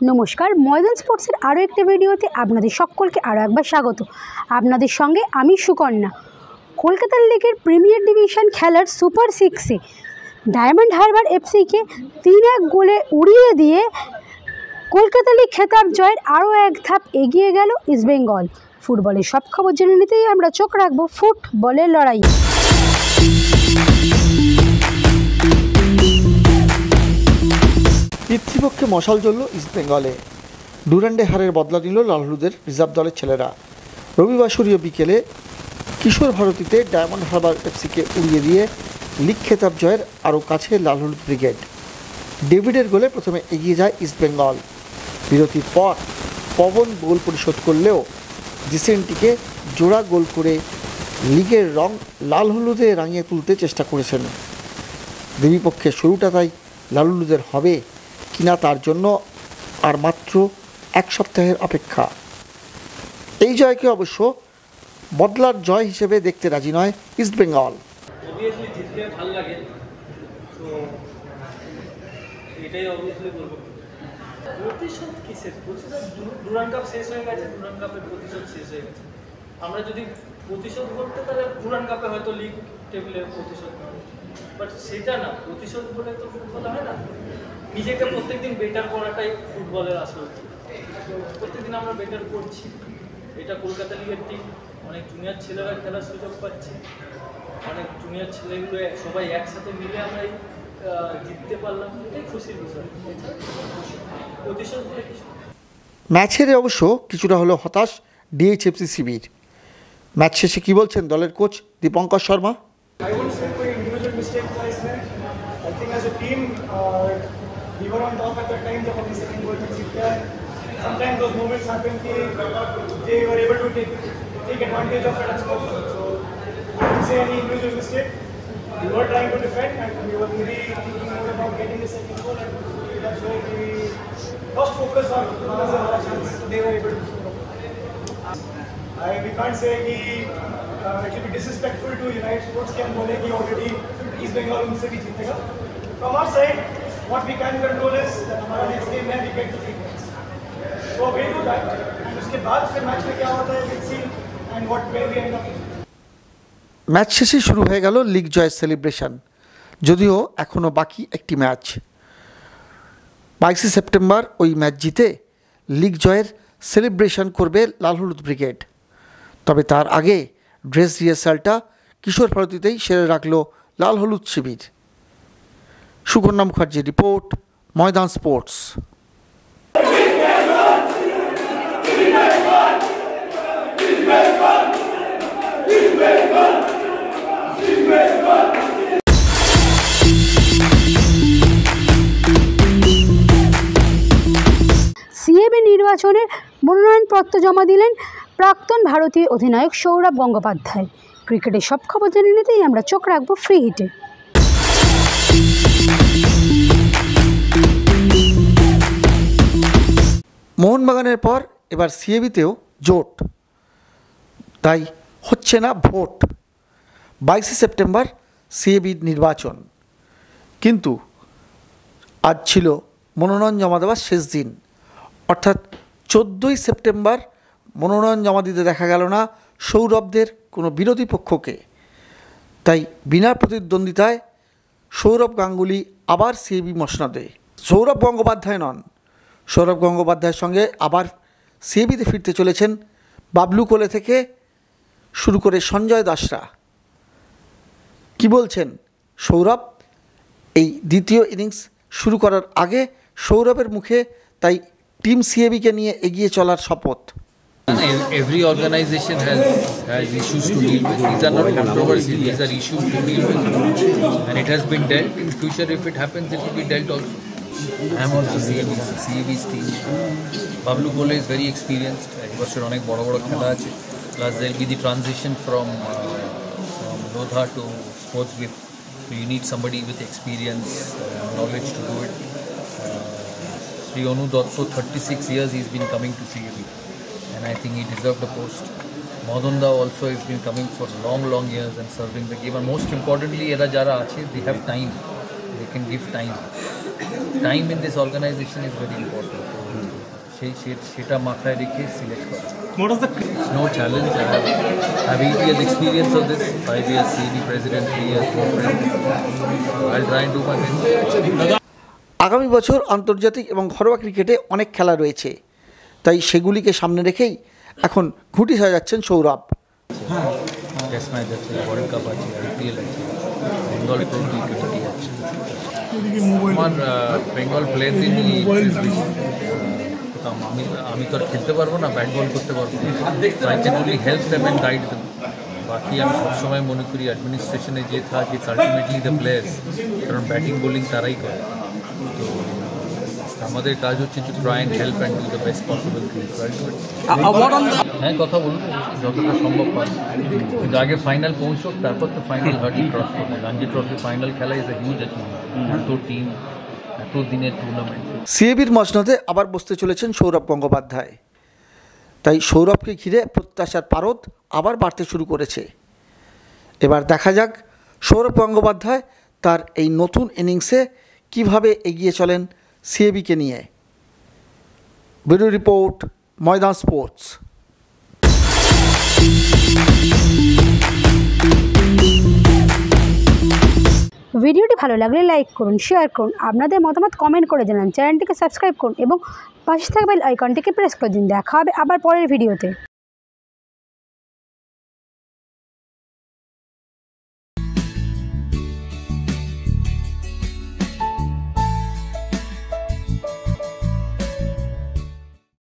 নমস্কার, ময়দান স্পোর্টসের আরও একটি ভিডিওতে আপনাদের সকলকে আরও একবার স্বাগত। আপনাদের সঙ্গে আমি সুকন্যা। কলকাতা লিগের প্রিমিয়ার ডিভিশন খেলার সুপার সিক্সে ডায়মন্ড হারবার এফসিকে 3-1 গোলে উড়িয়ে দিয়ে কলকাতা লিগ খেতাব জয়ের আরও এক ধাপ এগিয়ে গেল ইস্টবেঙ্গল। ফুটবলের সব খবর জেনে নিতেই আমরা চোখ রাখবো ফুটবলের লড়াই। পিতৃপক্ষে মশাল জ্বলল ইস্টবেঙ্গলে। ডুরান্ডে হারের বদলা নিল লাল হলুদের রিজার্ভ দলের ছেলেরা। রবিবাসরীয় বিকেলে কিশোর ভারতীতে ডায়মন্ড হারবার এফসিকে উড়িয়ে দিয়ে লিগ খেতাব জয়ের আরও কাছে লাল হলুদ ব্রিগেড। ডেভিডের গোলে প্রথমে এগিয়ে যায় ইস্টবেঙ্গল। বিরতির পর পবন গোল পরিশোধ করলেও ডিসেন্টিকে জোড়া গোল করে লিগের রং লাল হলুদে রাঙিয়ে তুলতে চেষ্টা করেছেন। দেবীপক্ষের শুরুটা তাই লাল হলুদের হবে কিনা তার জন্য আর মাত্র এক সপ্তাহের অপেক্ষা। এই জয়কে অবশ্য বদলার জয় হিসেবে দেখতে রাজি নয় ইস্টবেঙ্গল। আমরা যদি প্রতিশোধ করতে তাহলে ডুরান্ড কাপে হয়তো লিগ টেবিলের প্রতিশোধ, বাট সেটা না, প্রতিশোধ বলে তো ফুটবল হয় না। নিজেকে প্রত্যেকদিন বেটার করাটাই ফুটবলের আসল। প্রত্যেকদিন আমরা বেটার করছি। এটা কলকাতা লিগের টিম, অনেক জুনিয়র ছেলেরা খেলার সুযোগ পাচ্ছে, অনেক জুনিয়র ছেলেগুলো সবাই একসাথে মিলে আমরা জিততে পারলাম, এটাই খুশির বিষয়। প্রতিশোধ বলে কিছু। ম্যাচ হেরে অবশ্য কিছুটা হলেও হতাশ ডিএইচএফসি শিবির। ম্যাচ শেষে কী বলছেন দলের coach Dipankar Sharma? I wouldn't say कोई individual mistake था इसमें. I think as a team, we were on top at the time जब हमने second goal जीता है. Sometimes those moments happen कि they were able to take advantage of it and score. So I wouldn't say any individual mistake. We were trying to defend and we were maybe thinking more about getting the second goal, and that's where we lost focus on our chance. They were able to score. We can't say कि it will be disrespectful to United Sports के हम बोले कि already East Bengal उनसे भी जीतेगा. From our side, what we can control is that हमारा next game में we get the 3 points. So we'll do that. And उसके बाद फिर मैच में क्या होता है we'll see and where we end up. Match শেষে শুরু হয়ে গেল লিগ জয়ের সেলিব্রেশন, যদিও এখনও বাকি একটি ম্যাচ। 22 সেপ্টেম্বর ওই ম্যাচ জিতে লিগ জয়ের সেলিব্রেশন করবে লাল হলুদ ব্রিগেড। তবে তার আগে ড্রেস রিহার্সালটা কিশোর ভারতীতেই সেরে রাখল লাল হলুদ শিবির। সুকন্যা মুখার্জির রিপোর্ট, ময়দান স্পোর্টস। সিএবি নির্বাচনের মনোনয়নপত্র জমা দিলেন প্রাক্তন ভারতীয় অধিনায়ক সৌরভ গঙ্গোপাধ্যায়। ক্রিকেটের সব খবর জেনে নিতেই আমরা চোখ রাখবো ফ্রি হিটে। মোহনবাগানের পর এবার সিএবিতেও জোট, তাই হচ্ছে না ভোট। 22 সেপ্টেম্বর সিএবি নির্বাচন, কিন্তু আজ ছিল মনোনয়ন জমা দেওয়ার শেষ দিন। অর্থাৎ 14 সেপ্টেম্বর মনোনয়ন জমা দিতে দেখা গেল না সৌরভদের কোনো বিরোধী পক্ষকে। তাই বিনা প্রতিদ্বন্দ্বিতায় সৌরভ গাঙ্গুলি আবার সিএবি মসনদে। সৌরভ গঙ্গোপাধ্যায় নন, সৌরভ গঙ্গোপাধ্যায়ের সঙ্গে আবার সিএবিতে ফিরতে চলেছেন বাবলু কোলে থেকে শুরু করে সঞ্জয় দাসরা। কি বলছেন সৌরভ এই দ্বিতীয় ইনিংস শুরু করার আগে? সৌরভের মুখে তাই টিম সিএবিকে নিয়ে এগিয়ে চলার শপথ। Every organization has issues to deal with. These are not controversies, these are issues to deal with. And it has been dealt. In future, if it happens, it will be dealt also. I am also CAB's team. Bablu Gole is very experienced. এবছর অনেক বড় বড় খেলা আছে. Plus there will be the transition from Lodha to Sports with. So you need somebody with experience, knowledge to do it. Sri Onu Dotto, 36 years he's been coming to CAB. And I think he deserved the post. Madhunda also has been coming for long years and serving the game. And most importantly, era jara ache, they have time. They can give time. Time in this organization is very important. সেটা মাথায় রেখে select করা। What is the It's no challenge. I have 8 years experience of this, 5 years CAB president, 3 years co-president. I'll try and do my best. আগামী বছর আন্তর্জাতিক এবং ঘরোয়া ক্রিকেটে অনেক খেলা রয়েছে, তাই সেগুলিকে সামনে রেখেই এখন ঘুঁটি সাজাচ্ছেন সৌরভ। টেস্ট ম্যাচ আছে, ওয়ার্ল্ড কাপ আছে, IPL আছে, বেঙ্গল প্রো টি20 আছে। আমার বেঙ্গল প্লেয়ারদের নিয়ে আমি তো আর খেলতে পারবো না, ব্যাট বল করতে পারবো না। I can only help them and guide them. বাকি আমি সবসময় মনে করি অ্যাডমিনিস্ট্রেশনে যে থাকে ইটস আলটিমেটলি দ্য প্লেয়ার্স, কারণ ব্যাটিং বোলিং তারাই করে। তো আমাদের কাজ হচ্ছে to try and help and do the best possible things. হ্যাঁ, কথা বলুন, যতটা সম্ভব পারে, কিন্তু আগে ফাইনাল পৌঁছুক, তারপর তো ফাইনাল হার্ডলি ক্রস করবে। রঞ্জি ট্রফি ফাইনাল খেলা ইজ এ হিউজ অ্যাচিভমেন্ট, এত টিম, এত দিনের টুর্নামেন্ট। সিএবির মসনদে আবার বসতে চলেছেন সৌরভ গঙ্গোপাধ্যায়, তাই সৌরভকে ঘিরে প্রত্যাশার পারদ আবার বাড়তে শুরু করেছে। এবার দেখা যাক সৌরভ গঙ্গোপাধ্যায় তার এই নতুন ইনিংসে কিভাবে এগিয়ে চলেন সিএবিকে নিয়ে। ব্যুরো রিপোর্ট, ময়দান স্পোর্টস। ভিডিওটি ভালো লাগলে লাইক করুন, শেয়ার করুন, আপনাদের মতামত কমেন্ট করে জানান, চ্যানেলটিকে সাবস্ক্রাইব করুন এবং পাশে থাকা বেল আইকনটিকে প্রেস করে দিন। দেখা হবে আবার পরের ভিডিওতে।